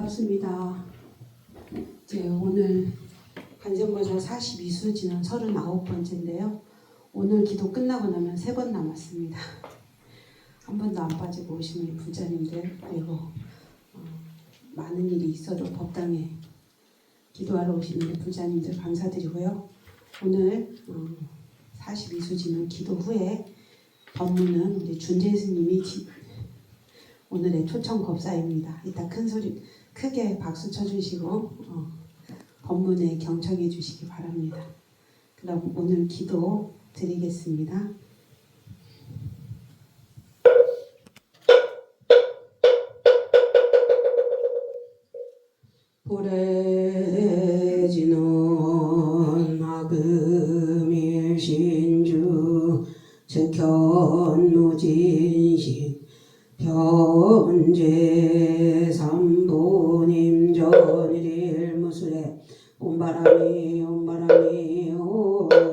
반갑습니다. 이제 오늘 간증보살 42수지는 39번째인데요. 오늘 기도 끝나고 나면 3번 남았습니다. 한 번도 안 빠지고 오신 우리 부자님들, 그리고 많은 일이 있어도 법당에 기도하러 오신 우리 부자님들 감사드리고요. 오늘 42수지는 기도 후에 법문은 우리 준재 스님이 오늘의 초청 법사입니다. 이따 큰 소리 크게 박수 쳐주시고 법문에 경청해 주시기 바랍니다. 그럼 오늘 기도 드리겠습니다. 보래지는 마금일신주 즉현무진신 현재 삼보님 전일일 무술에 온바람이 온바람이 온바람이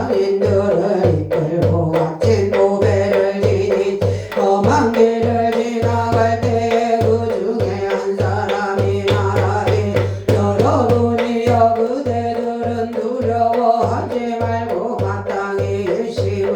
상인들을 이끌고 값진 도배를 지닌 험한 길을 지나갈 때에 그 중에 한 사람이 말하기 여러분이여 그대들은 두려워하지 말고 마땅히 일시의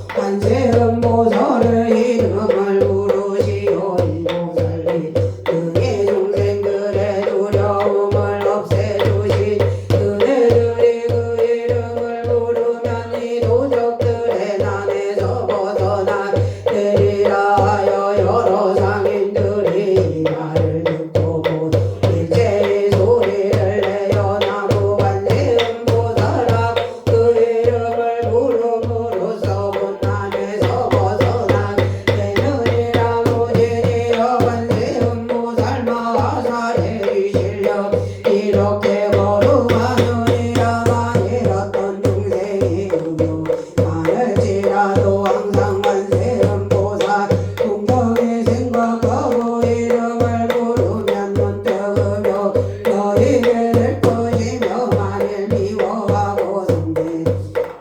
관세음보살의 이름을 부르시오. 이보살이 등의 중생들의 두려움을 없애주신 그대들이 그 이름을 부르면 이 도적들의 난에서 벗어나 되리라 하여 여러 상인들이 이 말을 듣고 곧 일제히 소리를 내어 나무 관세음보살아 그 이름을 부름으로써 곤난에서 벗어나 되느니라. 무진이여 관세음보살 마하사례의 실력 이렇게 거룩하느니라만 이렇던 중생이 의료 많을지라도 항상 관세음보살 공경에 생각하고 이름을 부르면 문득 의묘 여의게 될 것이며 만일 미워하고 성대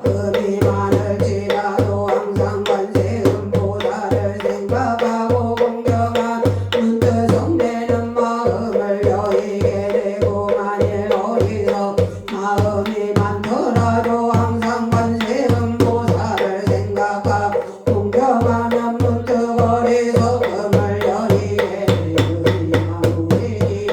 음이 많을지라도 항상 관세음보살을 생각하고 공경한 문득 성대는 마음을 여의게 되고 만일 어디서 마음이 많더라도 항상 관세음보살을 생각하고 공경하면 문득 어리석음을 여의게 되리라. 무진이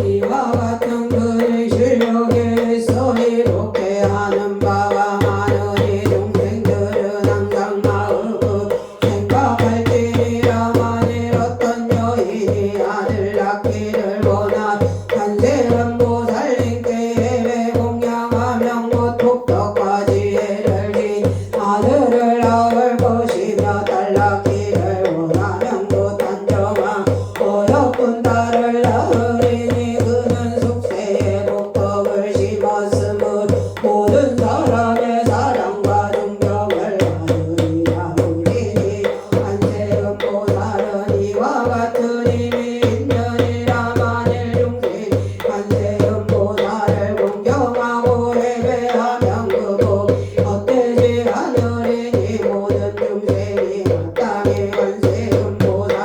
이와 같은 그의 실력에 있어 이렇게 하는 바가 많으니 중생들은 항상 마음을 생각할지니라. 만일 어떤 여인이 아들 낳기를 원하 관세음보살님께 예배 공양하면 곧 복덕과지혜를 진 아들을 낳을 것이며 딸 낳기를 원하면 곧 단정한 어여쁜 딸을 낳으리니 그는 숙세에 복덕을 심었으므로 모든 사람의 사랑과 존경을 받으리라. 무진이 관세음보살은 이와 같은 힘이 있느니라. 만일 중생 관세음보살을 공경하고 예배하면 그복 헛되지 않으리니 모든 중생이 마땅히 관세음보살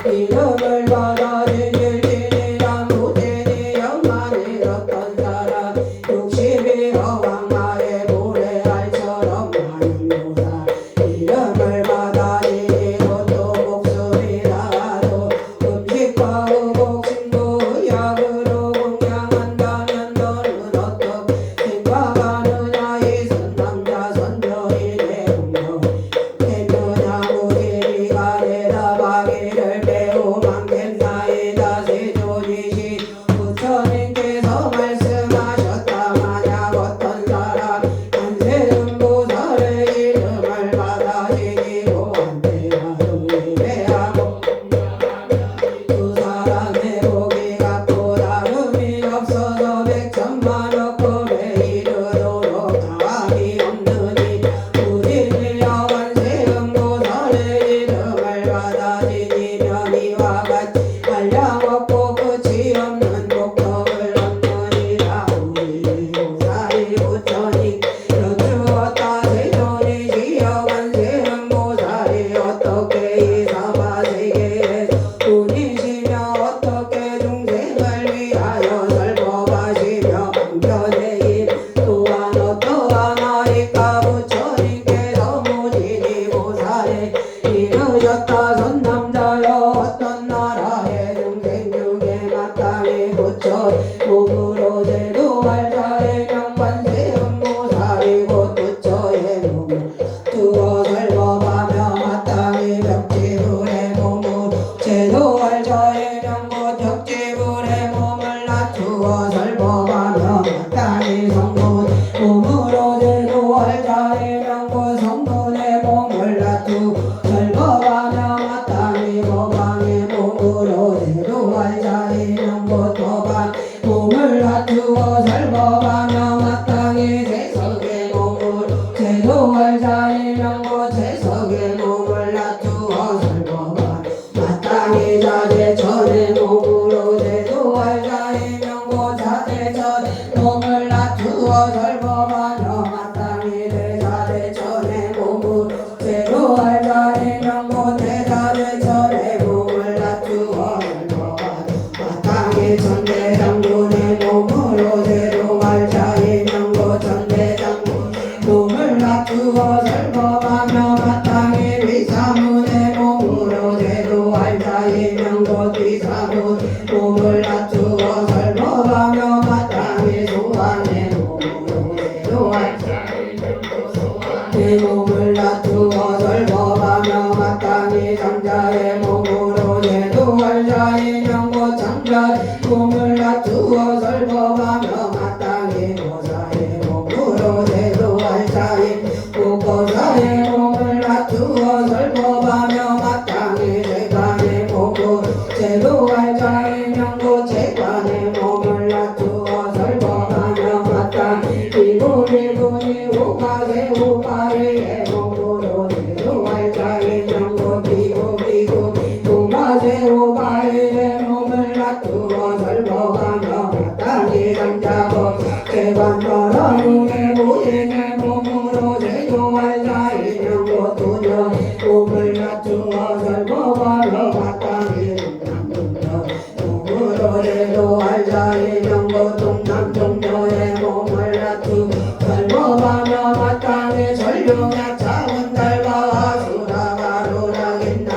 이름을 받아들일지니라. 무진이여 만일 어떤 사람 60이 어왕마에 모래알처럼 많은 보살 이름을 받아들이니 그것도 목숨이 나가도 음식과 의복 신고 의약으로 공양한다면 너는 어떻게 생각하느냐. 이 선남자 선녀인의 공경 했느냐. 무진이가 대답하기를 매우 많겠나이다. 세존이신 부처님께서 말씀하셨다. 만약 어떤 사람 설법하며 마땅히 대사대천의 몸을 제로할 자의 명고 대사대천의 몸을 낮추어 마땅히 천대장군의 몸으로 제로할 자의 명고 천대장군 몸을 낮추어 설법하며 마땅히 비사문의 몸으로 제도할 자의 명고 비사문 몸을 낮추어 설법하며 마땅히 소환의 몸으로 제도할 자의 명고 소환의 몸을 낮추어 설법하며 마땅히 장자의 몸으로 제도할 자의 명고 장자의 몸을 낮추어 설법하며 마땅히 보사의 몸으로 제도할 자의 보고사의 몸을 낮추어 설법하며 마땅히 재관의 몸으로 제도할 자의 명고 재관의 몸을 낮추어 설법하며 마땅히 비구비구니 우가세 우가리의 몸으로 제도할 자의 명고 비구비구 우가세 우가리의 몸을 낮추어 설법하며 마땅히 장자고 재관더러움의 무인의 몸으로 제도할 자의 명고 두녀 몸을 낮추어 설법하며 마땅히 몸으로 제도할 자의 명고 동남종녀의 몸을 낮추어 설법하며 마땅히 전룡의 차원 달과 수라가 루락인나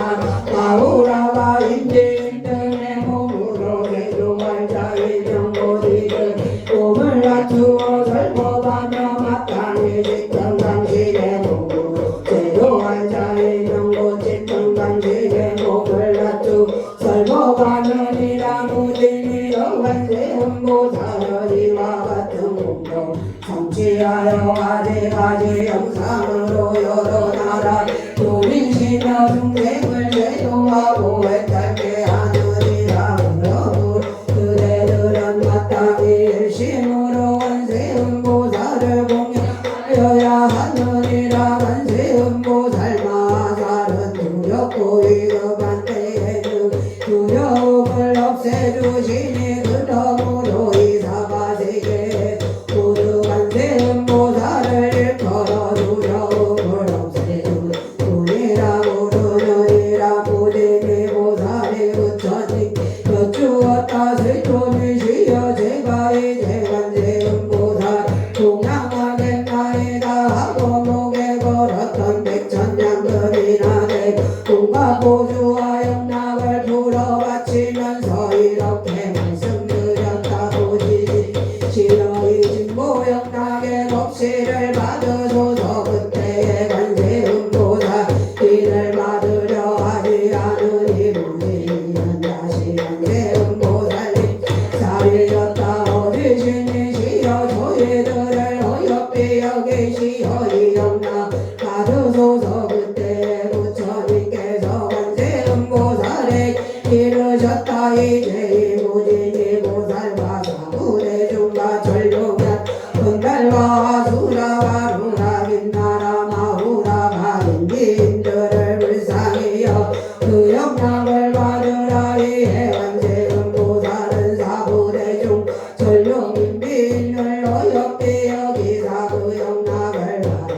마우라가 인지 등의 몸으로 제도할 자의 명고 디들 몸을 낮추어 설법하며 마땅히 직정강신의 몸으로 제도할 자의 명고 직정강신의 몸을 낮추어 설법하느니라 무진이여 관세음보사여리와 같은 몸도 성취하여 아직까지 영상으로 여러 나라 도민시며 중생을 제도하고 애탈게 하느니라 그러므로 그대들은 마땅히 일심으로 관세음보살을 공양하여야 하느니라. 관세음보살마살은 두렵고 위급한 때에는 두려움을 없애주시니 그러므로 이사바세계에 모두 관세음보살을 일컬어 두려움을 없애주 분이라 부르느니라. 무진이 보살이 부처님 여쭈었다 슬픔이 쉬어 제가 이제 관세음보살 동양하겠나이다 하고 목에 걸었던 백천냥금이나 내 공과 보주와 영락을 불어 바치면서 이렇게 말씀드렸다. 보지 시러이 진보 영락의 법시를 받으소서. 그때의 관세음보살 이를 받으려 하지 않으니 무진이는 다시 관세음보살님 살이었다. 어디시니시여 저희들을 어여삐 여기시여 이 영락 받으소서. 그때 부처님께서 관세음보살에 이르셨다. 이제 이 무진이 보살과 사부대중과 전룡ят 은달과 수라와 루락인나라 마후라가 인기인들을 불쌍히여 그 영락을 받으라. 이에 관세음보살은 사부대중 전룡인빈을 어여삐 여기사 그 영락을 받아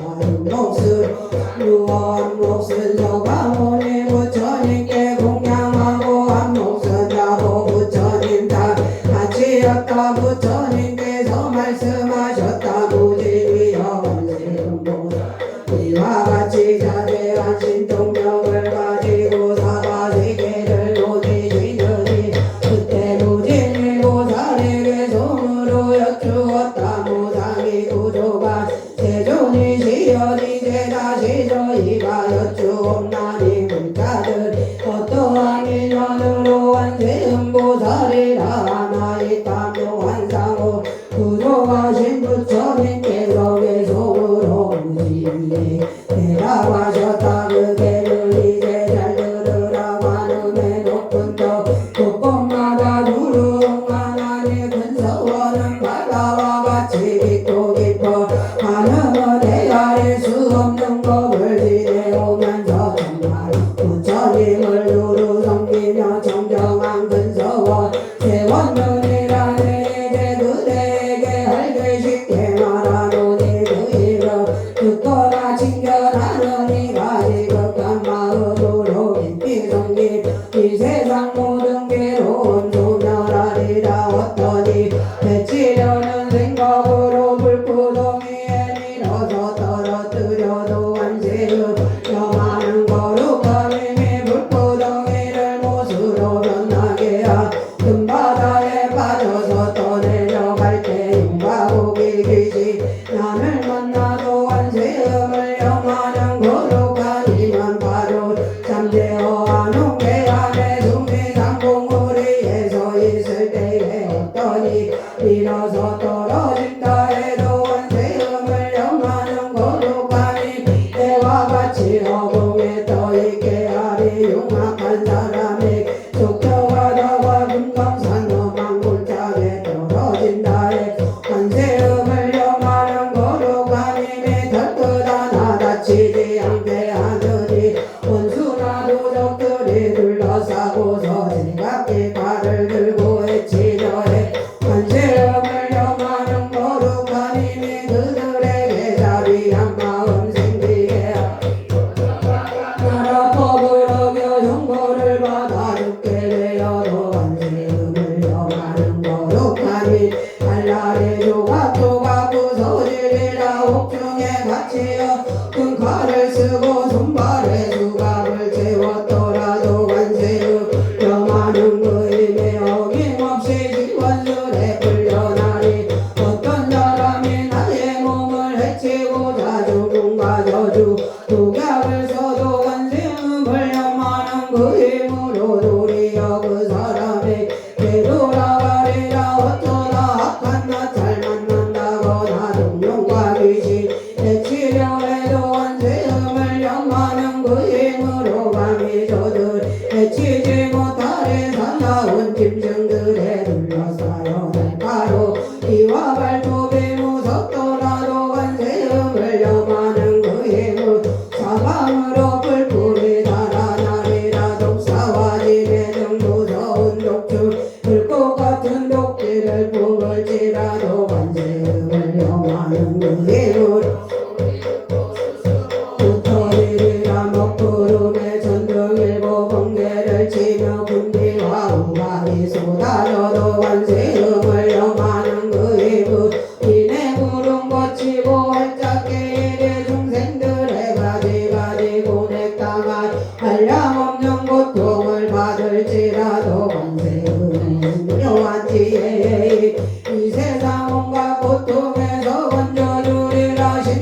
몫으로 유언 몫은 소가모니 부처님께 공양하고 한 몫은 자보 부처님 다 같이였다. 부처님께서 말씀하셨다. 무진이여 관세음보살 이와 같이 자세한 신통력을 가지고 사바세계를 노지시느니 그때 무진이 보살에게 손으로 여쭈었다. 무상이 구조가 세존이시여 이제 다시 저희가 여쭈옵나니 불자들 어떠한 인연으로 관세음보살이라 하나이까 묘한상호 구조하신 부처님께서 계속으로 무진이에 대라고 하셨다. 그게를 이제 잘 들으라. 많음의 높은 터 곳곳마다 두루마나니 근서원은 바다와 같이 깊고 깊어 많음은 헤아릴 수 없는 법을 지내오면서 정말 부처님을 두루 섬기며 정정한 근서원 세원문이라네. 이제 그대에게 알기 쉽게 말하노니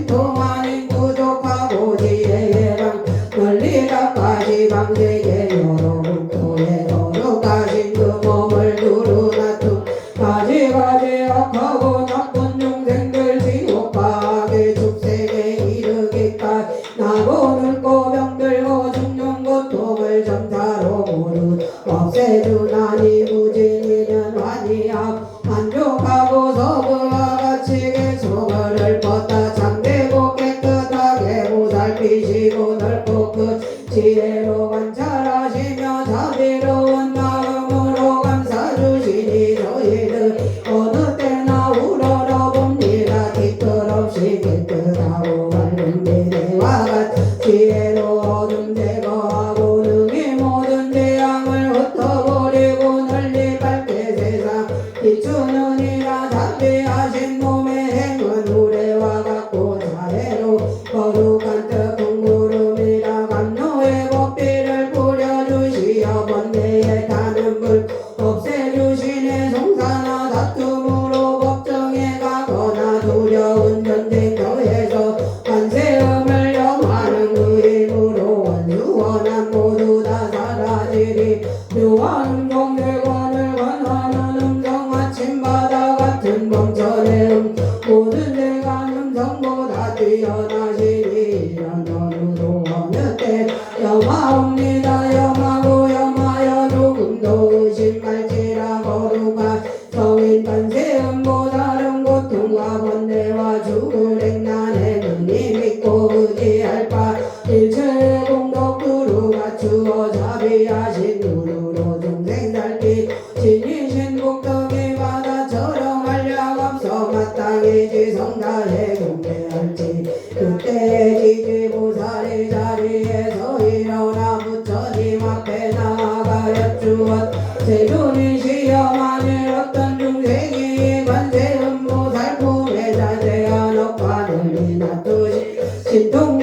통하니 부족하고 지혜랑 널리다까지 방세계 여러 국토에 거룩하신 그 몸을 두루나두 가지가지 악하고 나쁜 중생들 지옥 가게 축생에 이르기까지 나고 늙고 병들고 죽는 고통을 점사로 모두 없애주나니 무진이는 환희함 만족하고 서부와 같이 계속을 뻗다 참되고 깨끗하게 보살피시고 넓고 그 지혜로 관찰하시며 자비로운 마음으로 감사주시니 저희들 어느 때나 우러러 봅니다. 뒤끝없이 깨끗하고 밝은 미래와 같이 지혜로 어둠 제거하고 능히 모든 재앙을 흩어버리고 널리 밝게 세상 비추느니라. 자비하신 몸의 행은 우레와 같고 자애로 거룩한 뜻은 구름이라. 감노의 법비를 뿌려주시어 번뇌에 타는 불 없애주시네. 송사나 다툼으로 법정에 가거나 두려운 전쟁터에서 관세음을 염하는 그 힘으로 원수원한 모두 다 사라지리. 묘한 경계관을 관하는 음성 아침바다 같은 범천의 모든 데가 음성보다 뛰어나시리. 이런 어느도 어느 때 염하옵니다. 염하고 염하여 조금도 의심할지라. 거룩한 성인 관세음보 다른 고통과 번뇌와 죽을 행난에 능히 믿고 의지할 바 일체의 공덕구루 갖추어 자비하신 누루로 중생 살피 신이신 복덕이 바다처럼 한량 앞서 마땅히 지성다해 경배할지 그때의 지지보살의 자리에서 일어나 부처님 앞에 나아가 여쭈었 세존이 시험하니 어떤 중생이 관세음보살 품에 자세한 억관을 놔두시 신통